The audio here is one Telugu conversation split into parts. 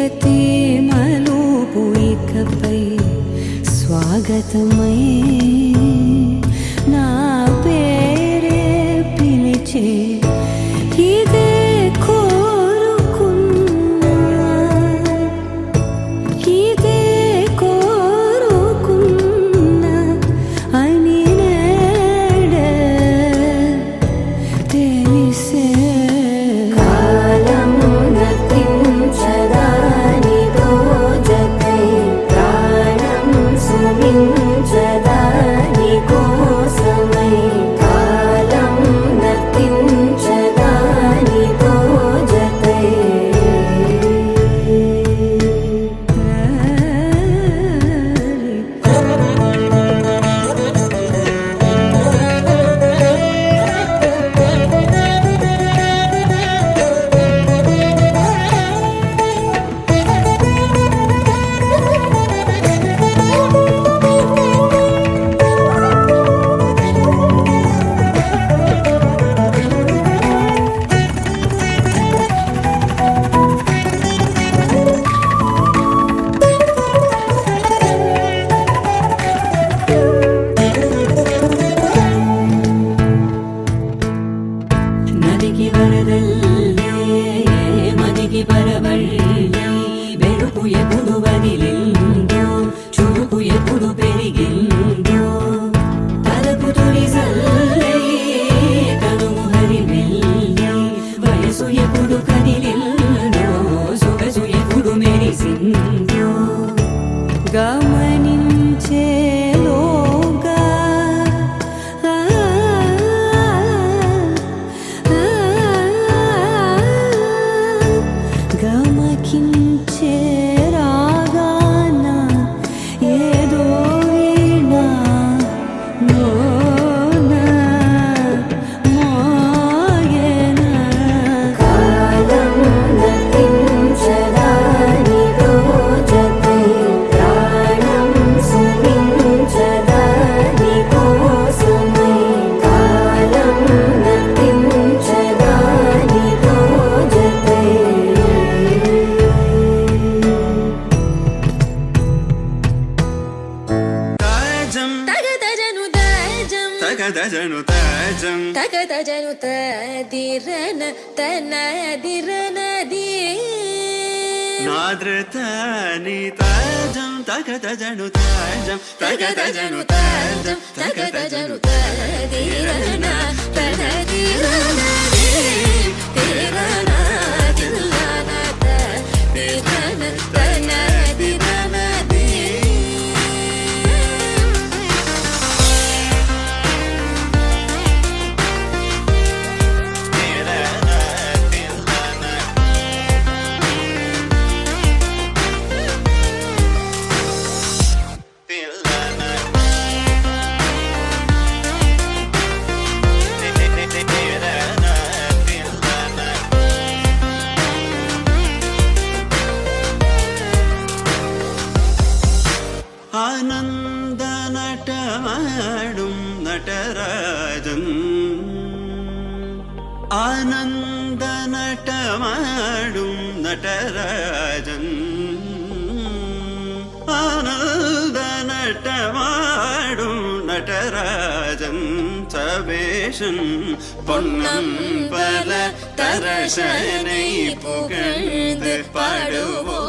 ప్రతి మలుపు ఇకపై స్వాగతమై నా పేరే పిలిచే ఇదే కోరుకున్నా ఇదే కోరుకున్నా అని నేడే తెలిసే కాలం నతించదాని దోజకై ప్రాణం సుమించదాని కోసమై కాలం నతించదాని దోజకై నదికి వరదల్లే మదికి పరవళ్ళే వెలుపు ఎప్పుడు వదిలిందో చురుకు ఎప్పుడు పెరిగిందో తలపు తొలి సల్లే కనుము హరిమెల్లే వయసు ఎప్పుడు కదిలిందో సొగసు ఎప్పుడు మెరిసిందో గమనించేలోగా గమకించే రాగాన ఏదో వీణా లోన మోగేనా కాలం నతించదాని దోజకై ప్రాణం సుమించదాని కోసమై కాలం నతించదాని దోజకై తగదజను తాజం తగదజను తదిరన తనదిరనది నాద్రతాని తాజం తగదజను తాజం తగదజను తాజం తగదజను తదిరన తనదిరనది తిరన తిల్లన తదిరన తనదిరనది ആനന്ദ നടമാടും നടരാജൻ ആനന്ദ നടമാടും നടരാജൻ ആനന്ദ നടമാടും നടരാജൻ സവേശൻ പൊന്നമ്പല തരശനെ പുകഴ്ந்து പാടുവോ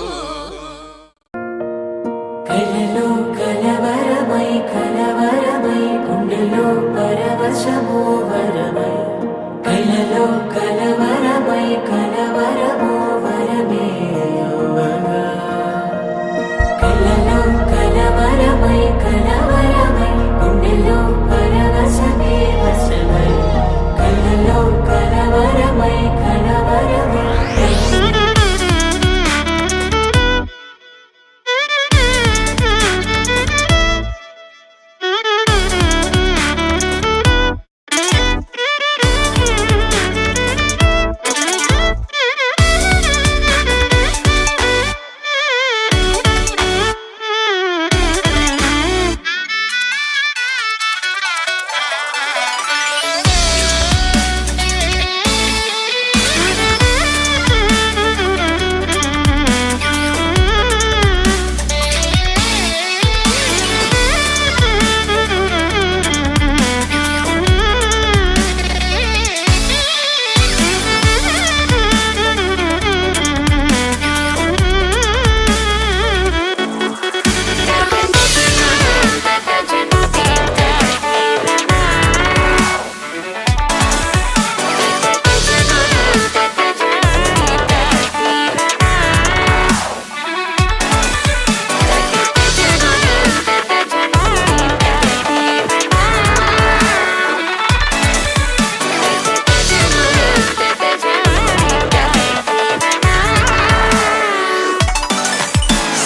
కలలో కలవరమై కలవరమై గుండెలో పరవశమో వరమై కలలో కలవరమై కలవరమో వరమే యువగా కలలో కలవరమై కలవరమై గుండెలో పరవశమే వశమై కలలో కలవరమై కలవరమై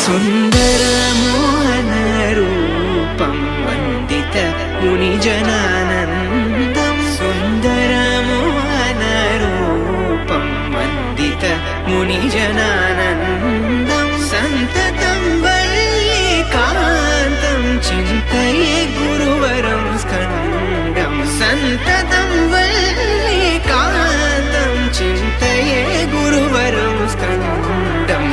सुन्दरमोहनरूपं वन्दित मुनिजनानन्दं सुन्दरमोहनरूपं वन्दित मुनिजनानन्दं सन्ततं वल्लीकान्तं चिन्तये गुरुवरं स्कन्दं सन्ततं वल्लीकान्तं चिन्तये गुरुवरं स्कन्दम्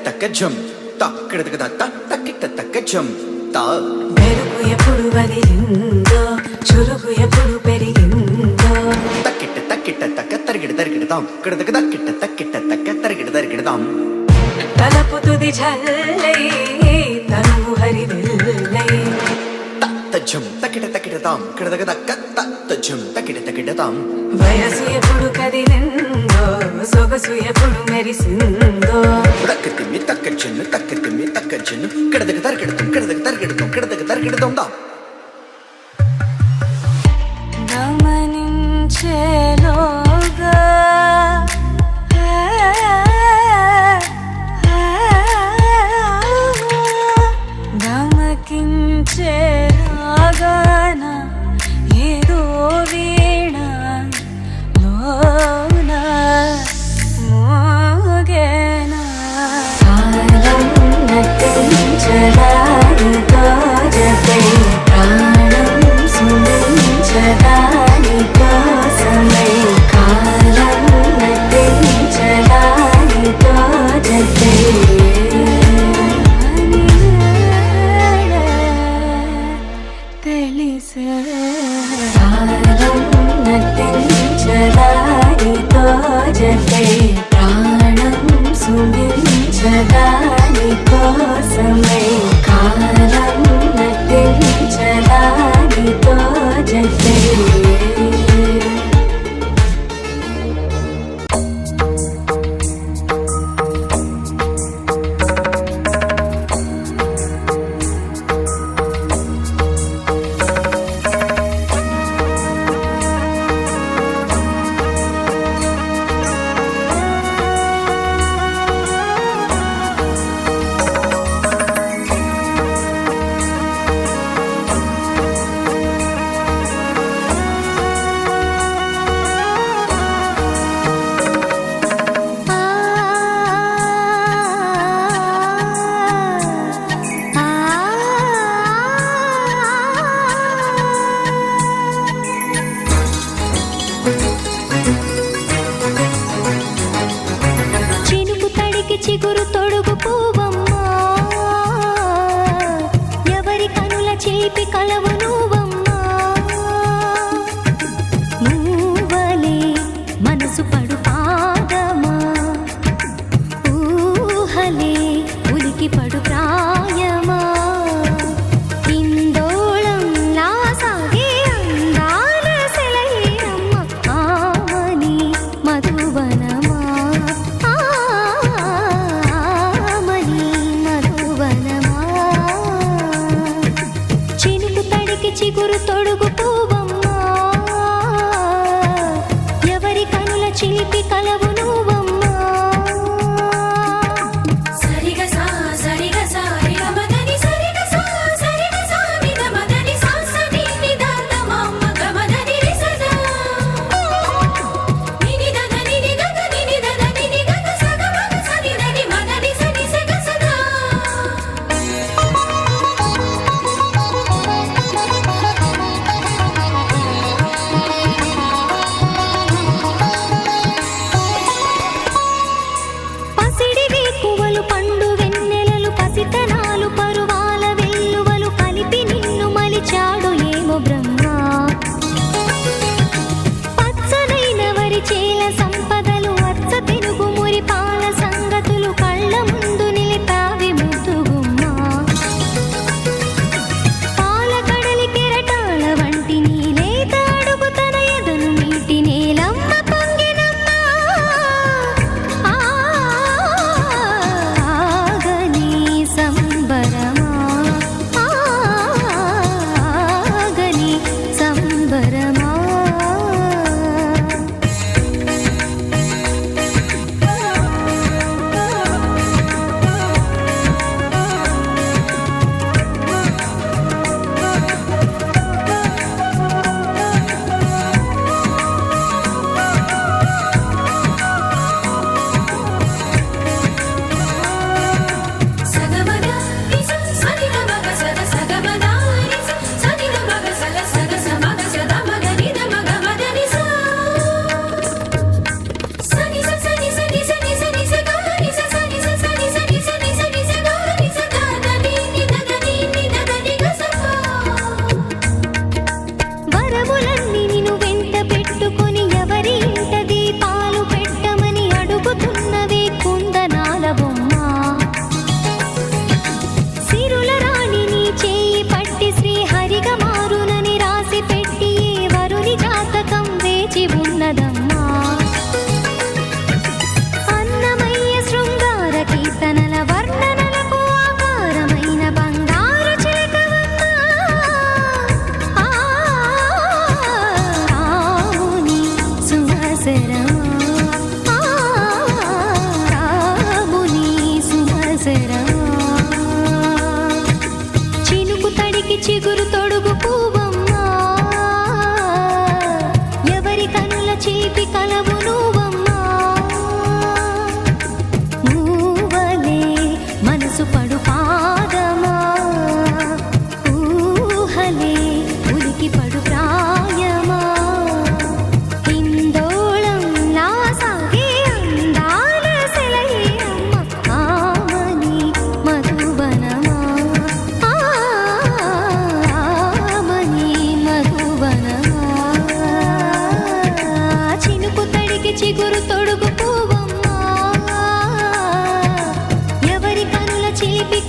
తక్కజం తక్కడదగద తక్కిట తక్కజం తా మెరుపు ఎప్పుడు వదిలిందో చురుకు ఎప్పుడు పెరిగిందో తక్కిట తక్కిట తక్క తరిగిడ తరిగిడదాం కడదగ తక్కిట తక్కిట తక్క తరిగిడ తరిగిడదాం తలపు తుది జల్లై తనువు హరివిల్లై తజ్జం తక్కిట తక్కిడదాం కడదగ తక్క తజ్జం తక్కిట తక్కిడదాం వయసు ఎప్పుడు కదిలిందో సొగసు ఎప్పుడు మెరిసిందో తక్కతిమ్మి తక్కజన్ను తక్కతిమ్మి తక్కజన్ను కడదగ తరిగిడదాం కడదగ తరిగిడదాం కడదగ తరిగిడదాం దా గమనించేలోగా గమకించేలాగాన ఏదో వీణ లోన మోగేనా కాలం నటించ సుందించడానితో జతే ప్రాణం సుందించడాని కోసమై కాలం నటించడానితో జతే తెలిసే కాలం నటించడానితో జతే ప్రాణం సుందించడాని కోసమై కాలం నటించడానితో జతే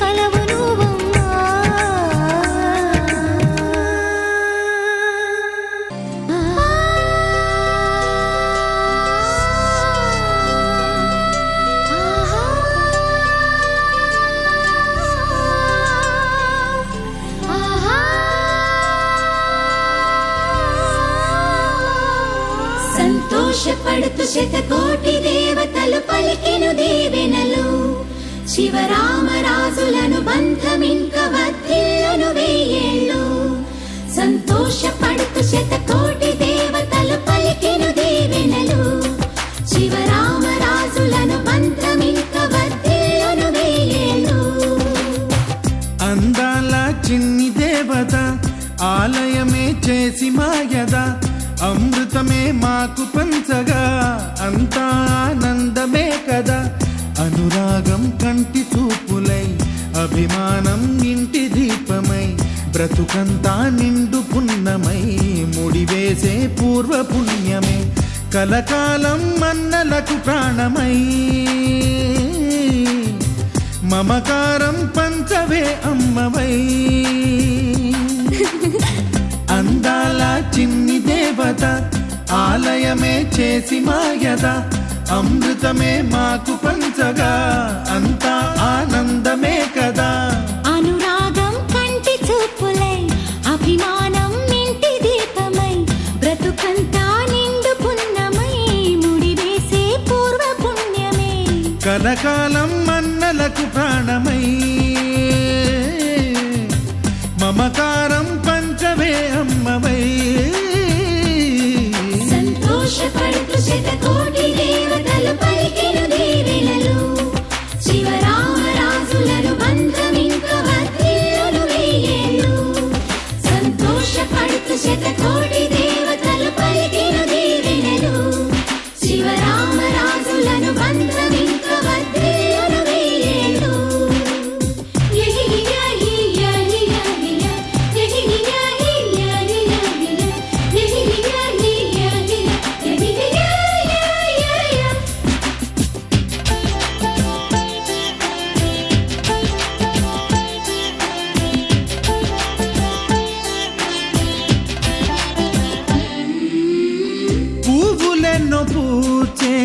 కలవు నువ్వమ్మా. సంతోషపడుతూ శతకోటి దేవతలు పలికెను దీవెనలు, శివరామరాజులను బంధమింక వర్ధిల్లును వెయ్యేళ్ళు. సంతోషపడుతూ శతకోటి దేవతలు పలికెను దీవెనలు, శివరామరాజులను బంధమింక వర్ధిల్లును వెయ్యేళ్ళు. అందాల చిన్ని దేవత ఆలయమే చేసి మాయద, అమృతమే మాకు పంచగా అంతా ఆనందమే కదా. అనురాగం కంటి చూపులై, అభిమానం ఇంటి దీపమై, బ్రతుకంతా నిండు పున్నమై, ముడివేసే పూర్వ పుణ్యమే కలకాలం మన్నలకు ప్రాణమై. మమకారం పంచవే అమ్మవై. అందాల చిన్ని దేవత ఆలయమే చేసి మాయద, అమృతమే మాకు పంచగా అంతా ఆనందమే కదా. అనురాగం కంటి చూపులై, అభిమానం ఇంటి దీపమై, బ్రతుకంతా నిండు పున్నమై, ముడివేసే పూర్వ పుణ్యమే కలకాలం మన్నలకు ప్రాణమై. మమకారం పంచవే అమ్మవై. సంతోషపడుతూ శతకోటి దేవతలు పలికెను దీవెనలు, శివరామరాజులను బంధమింక వర్ధిల్లును వెయ్యేళ్ళు. సంతోషపడుతూ శతకోటి దేవతలు పలికెను దీవెనలు, శివరామరాజులను బంధమింక వర్ధిల్లును వెయ్యేళ్ళు. పువ్వులెన్నో పూచే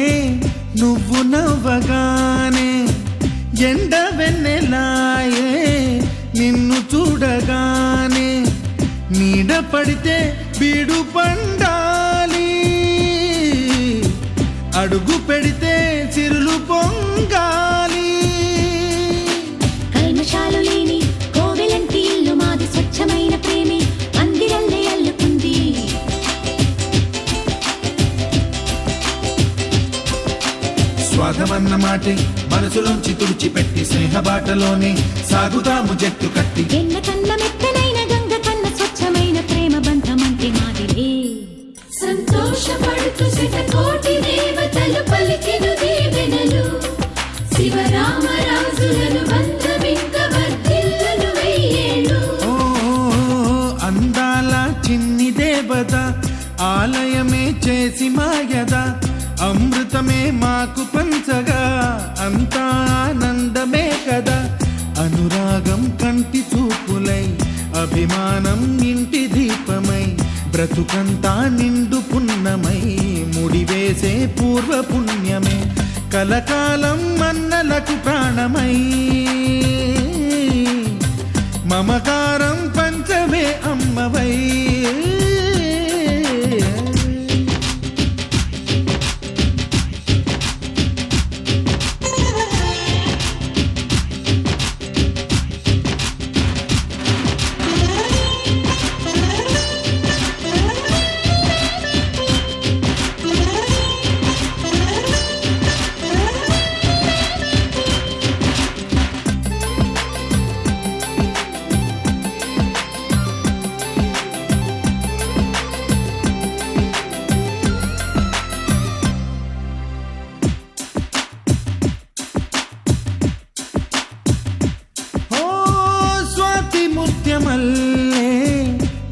నువ్వు నవ్వగానే, ఎండ వెన్నెలాయే నిన్ను చూడగానే. నీడ పడితే బీడు పండాలి, అడుగు పెడితే సిరులు పొంగాలి. కల్మషాలు లేని కోవెలంటి ఇల్లు మాది, స్వచ్ఛమైన ప్రేమే అందిరల్లే అల్లుకుంది. స్వాగమన్న మాటే మనసులోంచి తుడిచిపెట్టి, స్నేహబాటలోనే సాగుతాము జట్టు కట్టి. ఎన్న కన్న మెత్తనైన గంగ కన్న స్వచ్ఛమైన ప్రేమ బంధమంటే మాదిలే. సంతోషపడుతూ శతకోటి దేవతలు పలికెను దీవెనలు, శివరామరాజులను బంధమింక వర్ధిల్లును వెయ్యేళ్ళు. ఓ అందాల చిన్ని దేవత ఆలయమే చేసి మాయద, అమృతమే మాకు పంచగా అంతా ఆనందమే కదా. అనురాగం కంటి చూపులై, అభిమానం ఇంటి దీపమై, బ్రతుకంతా నిండు పున్నమై, ముడివేసే పూర్వ పుణ్యమే కలకాలం మన్నలకు ప్రాణమై. మమకారం పంచవే అమ్మవై.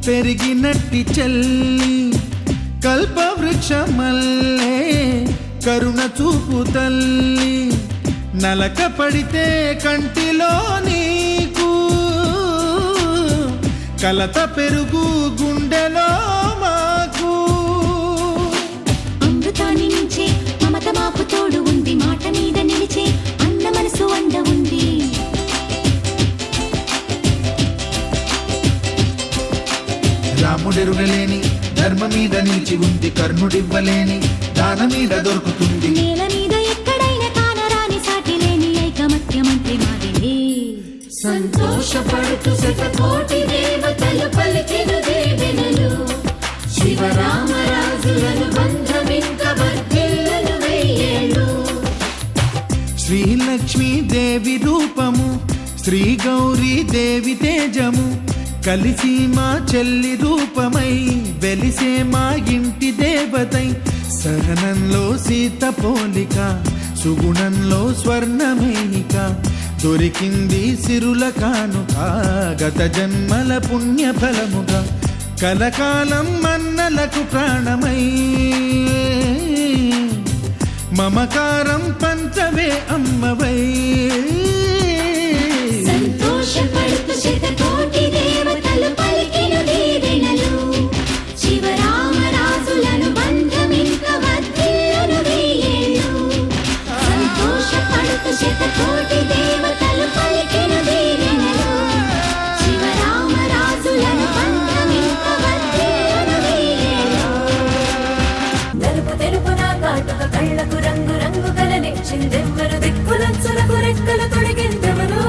పెరిగినట్టి చెల్లి కల్పవృక్షమల్లే కరుణ చూపు తల్లి నలక పడితే కంటిలోని కలత పెరుగు గుండెలో మాకు. అమృతాన్ని మించే మమత మాకు తోడు ఉంది, మాట మీద నిలిచే అన్న మనసు అండ ఉంది. రాముడెరుగలేని ధర్మ మీద నిలిచి ఉంది, కర్ణుడివ్వలేని దాన మీద దొరుకుతుంది. నేల మీద ఎక్కడైనా కానరాని సాటి లేని ఐకమత్యమంత్రి మాదిలే. సంతోషపడుతూ శతకోటి దేవతలు పలికెను దీవెనలు, శివరామరాజులను బంధమింక వర్ధిల్లును వెయ్యేళ్ళు. శ్రీలక్ష్మీ దేవి రూపము, శ్రీ గౌరీ దేవి తేజము, కలిసి మా చెల్లి రూపమై వెలిసే మా ఇంటి దేవతై. సహనంలో సీత పోలిక, సుగుణంలో స్వర్ణమేనిక, దొరికింది సిరుల కానుక గత జన్మల పుణ్య ఫలముగా. కలకాలం మన్నలకు ప్రాణమై మమకారం పంచవే అమ్మవై. సంతోషపడుతూ శతకోటి దేవతలు పలికెను దీవెనలు, శివరామరాజులను బంధమింక వర్ధిల్లును వెయ్యేళ్ళు. సంతోషపడుతూ శతకోటి దేవతలు పలికెను దీవెనలు, శివరామరాజులను బంధమింక వర్ధిల్లును వెయ్యేళ్ళు. నలుపు తెలుపున కాటుక కళ్ళకు రంగు రంగు కలనిచ్చిందెవ్వరు, దిక్కులంచులకు రెక్కలు తొడిగిందెవరు,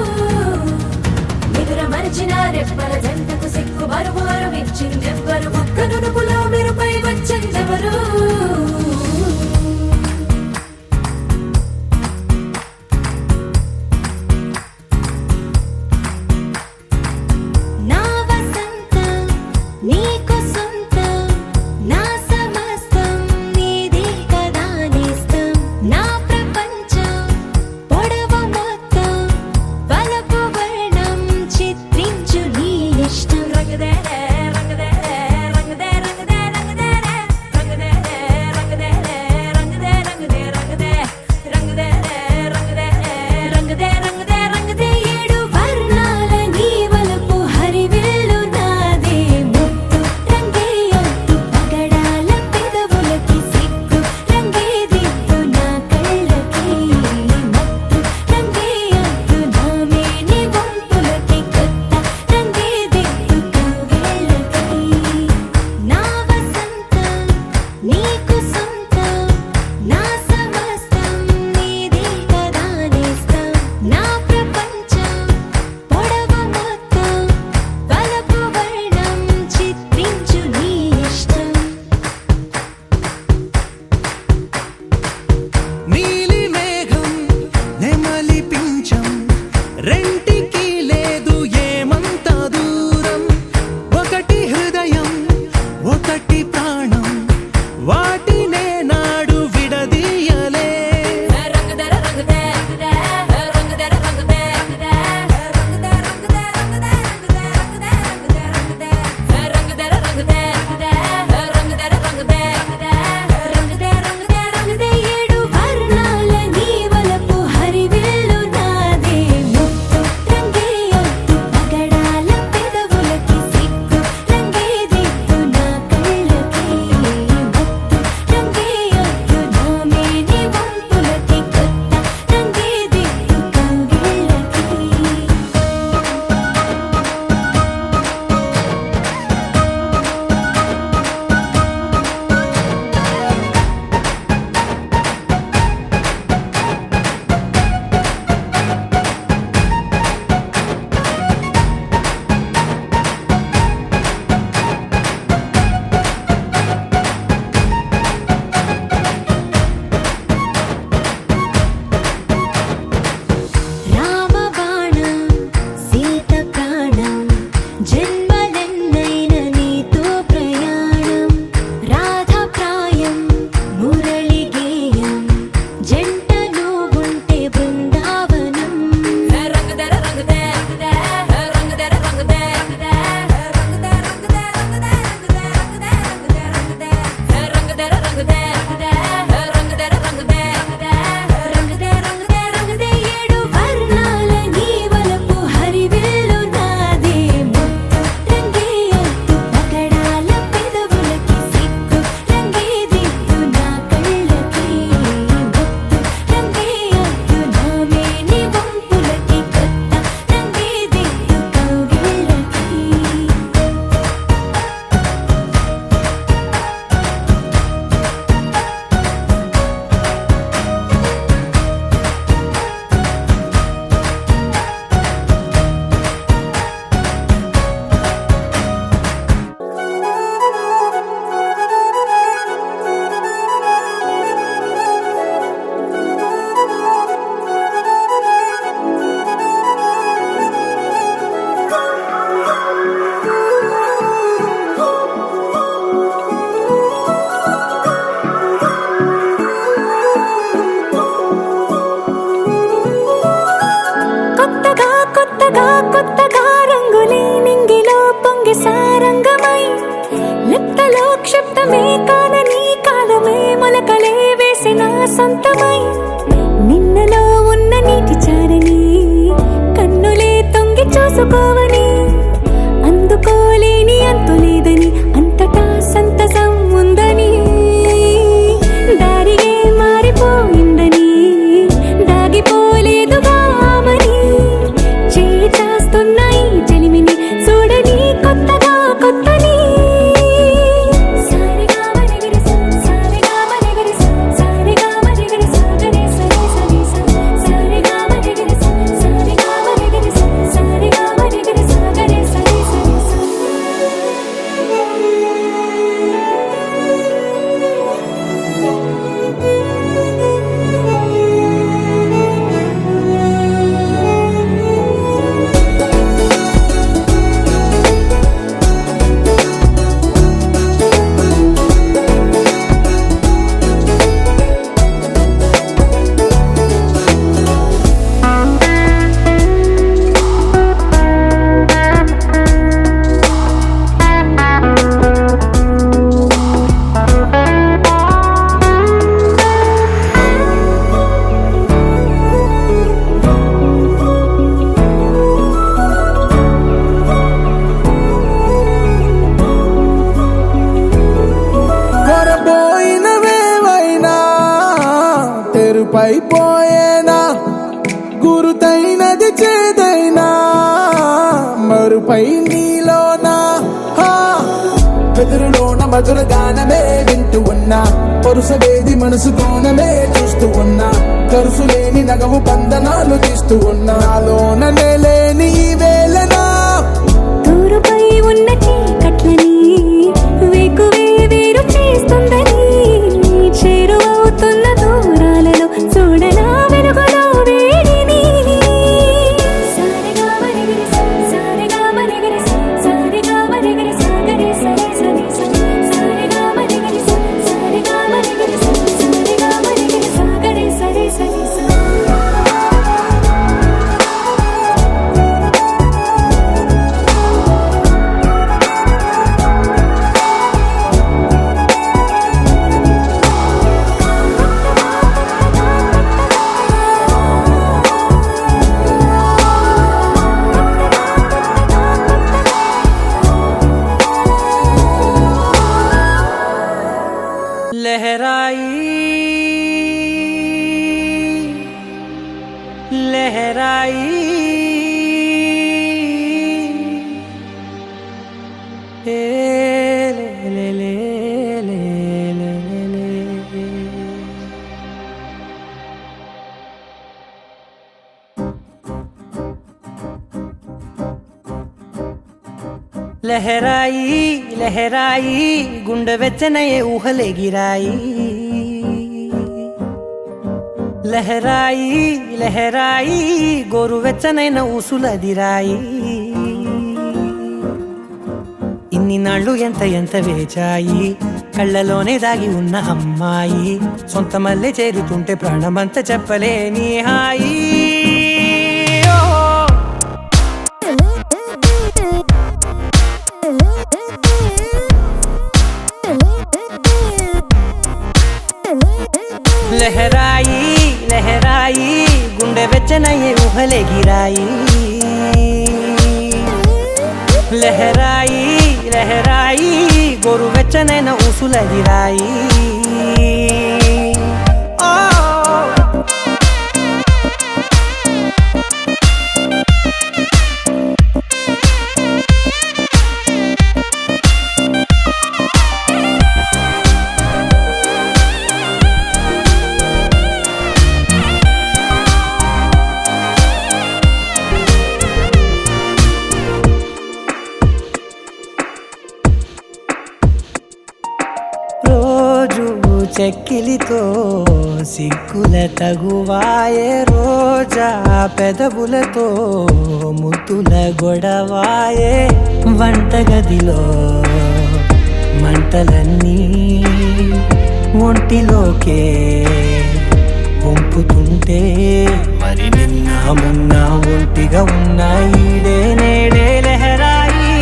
నిదుర మరిచిన రెప్పల జంటకు సిక్కు బరువు అరువిచ్చిందెవ్వరు, ఒక్క నునుపులో మెరుపై వచ్చిందెవరు. నా వసంతం నీకు సొంతం, నా సమస్తం నీదే కదా నేస్తం. నా ప్రపంచం పొడవు మొత్తం వలపు వర్ణం చిత్రించు నీ సొంతమై నిన్నలో ఉన్న నీటి చారని కన్నులే తొంగి చూసుకోవని అందుకోలేని అంతులేదని అంతటా సంతసం ఉందని దారిగే మారిపోయిందని దాగిపోలేదుగా ఆమని చేయి చాస్తున్నాయి జలిమిని చూడని కొత్తగా కొత్తని పైపోయేనా గురుతైనది చేదైనా మరుపై నీలోనా వెదురులోన మధుర గానమే వింటూ ఉన్నా పరుసవేది మనసు కోణమే చూస్తూ ఉన్నా కరుసు లేని నగవు బంధనాలు తీస్తూ ఉన్నా నాలోన లేని ఈ వేళనా దూరుపై ఉన్న చీకట్లని వేకువే వేరు చేస్తుందని చేరువవుతున్న దూరాలలో చూడనా వెలుగులో వేడిని సారిగా మరిగిరి సారిగా మరిగిరి సారిగా మరిగిరి సాగరి సరి సరి సారిగా మరిగిరి సారిగా మరిగిరి సారిగా మరిగిరి సాగరి సరి సరి लहराई ले ले ले ले ले ले लहराई लहराई गुंड వెచ్చనయే ఊహలే గిరాయి లహరాయి లహరాయి గోరువెచ్చనైన ఊసులదిరాయి ఇన్ని నాళ్ళు ఎంత ఎంత వేచాయి కళ్ళలోనే దాగి ఉన్న అమ్మాయి సొంత మల్లె చేరుతుంటే ప్రాణమంత చెప్పలేని హాయి లహరాయి లహరాయి గుండె వెచ్చనయ్యే ఊహలే గిరాయి లహరాయి లహరాయి గోరు వెచ్చనైన ఊసులదిరాయి చెక్కిలితో సిగ్గుల తగువాయే రోజా పెదవులతో ముద్దుల గొడవాయే వంటగదిలో మంటలన్నీ ఒంటిలోకే వంపుతుంటే మరి నిన్న మొన్న ఒంటిగా ఉన్న ఈడే నేడే లహరాయి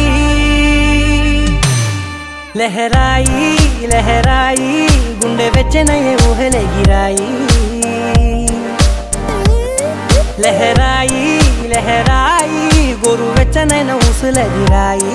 లహరాయి లహరాయి గుండె వెచ్చనయ్యే ఊహలెగిరాయి లహరాయి లహరాయి గోరు వెచ్చనైన ఊసులెగిరాయి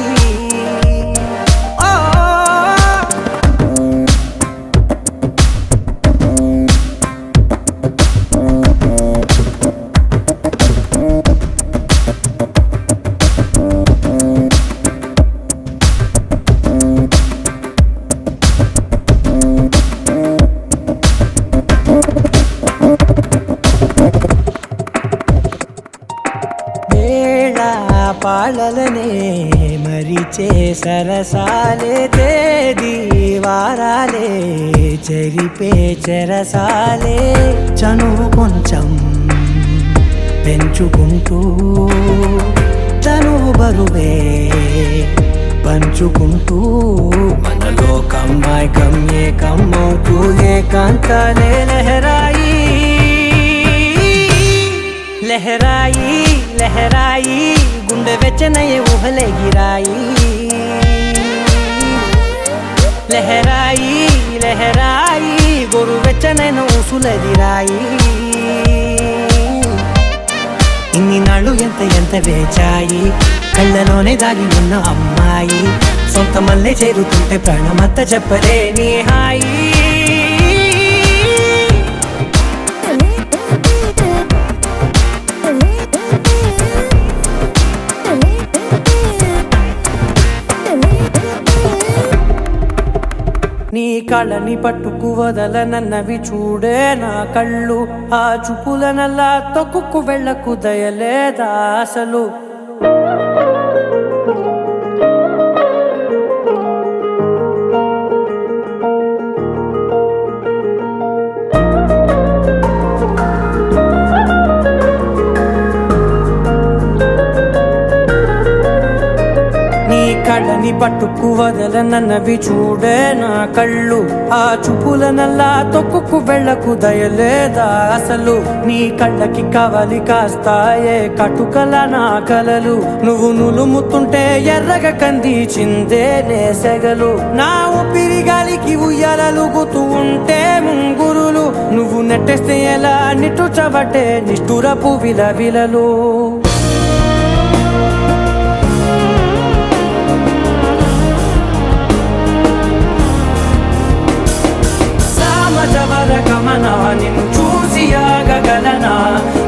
పాలలనే మరిచే సరసాలే తేదీ వారాలే చెరిపే చెరసాలే చనువు కొంచెం పెంచుకుంటూ చనువు బరువే పంచుకుంటూ మనలో కమ్మాయి కమ్మే కమ్మవుతూ ఏకాంతాలే లహరాయి లహరాయి లహరాయి గుండె వెచ్చనయ్యే ఊహలెగిరాయి లహరాయి లహరాయి గోరు వెచ్చనైన ఊసులెగిరాయి ఇన్ని నాళ్ళు ఎంత వేచాయి కళ్ళలోనే దాగి ఉన్న అమ్మాయి సొంత మల్లె చేరుతుంటే ప్రాణమంతా చెప్పలేని హాయి నీ కళ్ళని పట్టుకు వదలనన్నవి చూడే నా కళ్ళు ఆ చూపులనల్లా తొక్కుకు వెళ్ళకు దయలేదా అసలు కళ్ళని పట్టుకు వదలనన్నవి చూడే నా కళ్ళు ఆ చూపులనల్లా తొక్కుకు వెళ్ళకు దయలేదా అసలు నీ కళ్ళకి కవలి కాస్తాయే కటుకల నా కలలు నువ్వు నులుముతుంటే ఎర్రగ కందిచిందే నేసెగలు నా ఊపిరి గాలికి ఉయ్యాలలుగుతూ ఉంటే ముంగురులు నువ్వు నెట్టేస్తే ఎలా నిట్టుచబట్టే నిష్ఠురపు విలవిలలు గమనా నిన్ను చూసి ఆగగలనా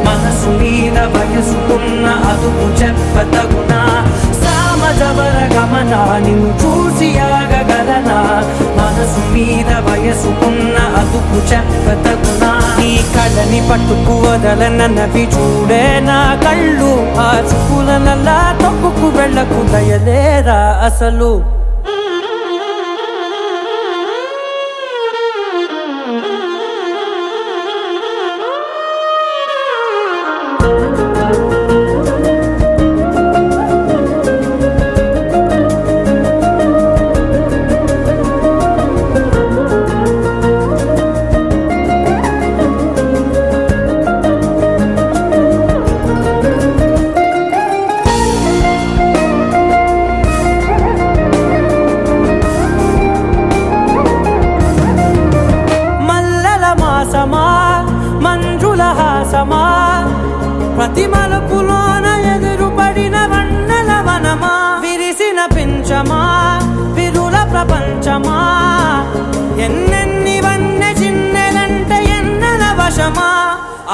మనసు మీద వయసుకున్న అదుపు చెప్పతగునా సామజవర గమనా నిన్ను చూసి ఆగగలనా మనసు మీద వయసుకున్న అదుపు చెప్పతగునా నీ కళ్ళని పట్టుకు వదలనన్నవి చూడే నా కళ్ళు ఆ చూపులనల్లా తొక్కుకు వెళ్ళకు దయలేరా అసలు మంజుల హాసమా ప్రతి మలుపులోన ఎదురుపడిన వన్నెల వనమా విరిసిన పించమా విరుల ప్రపంచమా ఎన్నెన్ని వన్నె చిన్నెలంటే ఎన్నెల వశమా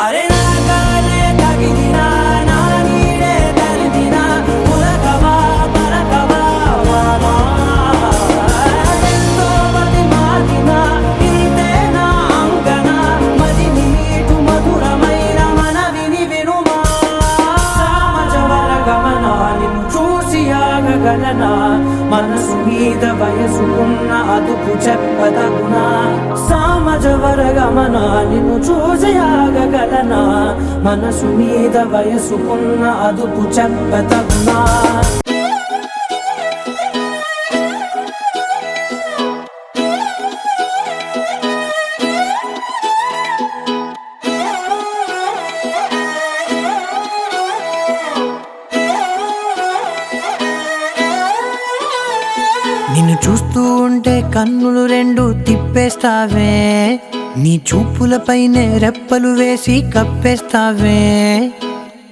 అరే నాగాలే తగిలినా నా నీడే తరిమినా పులకవా పరకవా వామా ఎంతో మతి మాటినా ఇంతే నా అంగన మదిని మీటు మధురమైన మనవిని వినుమా సామజవర గమనా నిన్ను చూసి ఆగగలనా మనసు మీద వయసుకున్న అదుపు చెప్పదగునా సామజవర గమనా నిన్ను చూసి ఆగగలనా మనసు మీద వయసుకున్న అదుపు చెప్పదగునా నిన్ను చూస్తూ ఉంటే కన్నులు రెండు తిప్పేస్తావే, నీ చూపులపైనే రెప్పలు వేసి కప్పేస్తావే,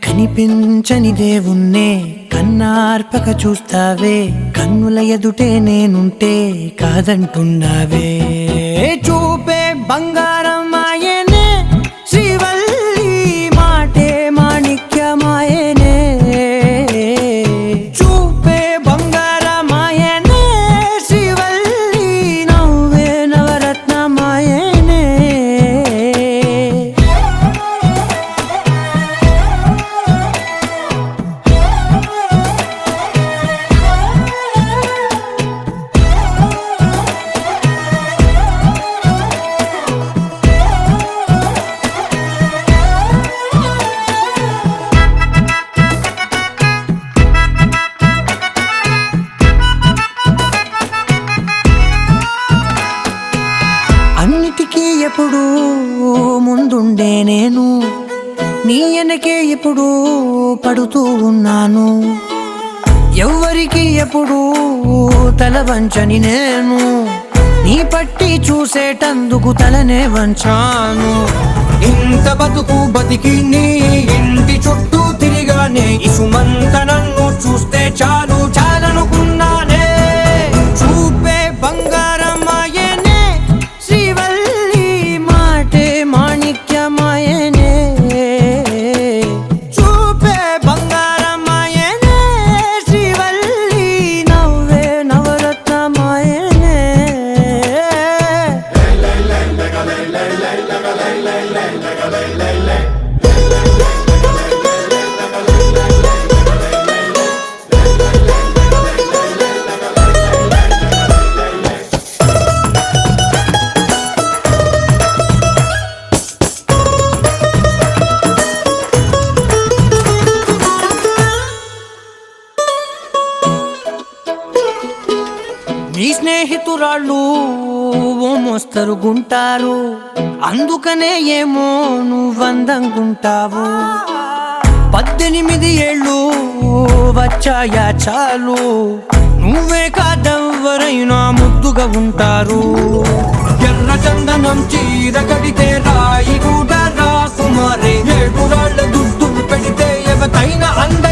కనిపించని దేవుణ్ణే కన్నార్పక చూస్తావే, కన్నుల ఎదుటే నేనుంటే కాదంటున్నావే. చూపే బంగారం ఆయనే శ్రీవల్లి, మాటే మాణిక్యమాయనే. చూపే బంగారమాయనే శ్రీవల్లి, నవ్వే నవరత్నమాయనే. అన్నిటికీ ఎప్పుడు ముందుండే నేను, నీ వెనకే ఎప్పుడు పడుతూ ఉన్నాను, ఎవ్వరికి ఎప్పుడు తల వంచని నేను, నీ పట్టి చూసేటందుకు తలనే వంచాను. ఇంత బతుకు బతికి నీ ఇంటి చుట్టూ తిరిగానే, ఇసుమంత నన్ను చూస్తే చాలు చాలనుకున్నానే. చూపే బంగారమాయనే శ్రీవల్లి, మాటే మాణిక్యమాయనే. చూపే బంగారమాయనే శ్రీవల్లి, నవ్వే నవరత్నమాయనే. నీ స్నేహితురాళ్ళు ఓ మోస్తరుగుంటారు, అందుకనే ఏమో నువ్వందంగుంటావు. 18 ఏళ్ళు వచ్చాయా చాలు, నువ్వే కాదెవ్వరైనా ముద్దుగా ఉంటారు. ఎర్ర చందనం చీర కడితే రాయి కూడా రాకుమారే, 7 రాళ్ళ దుద్దులు పెడితే ఎవతైనా అంద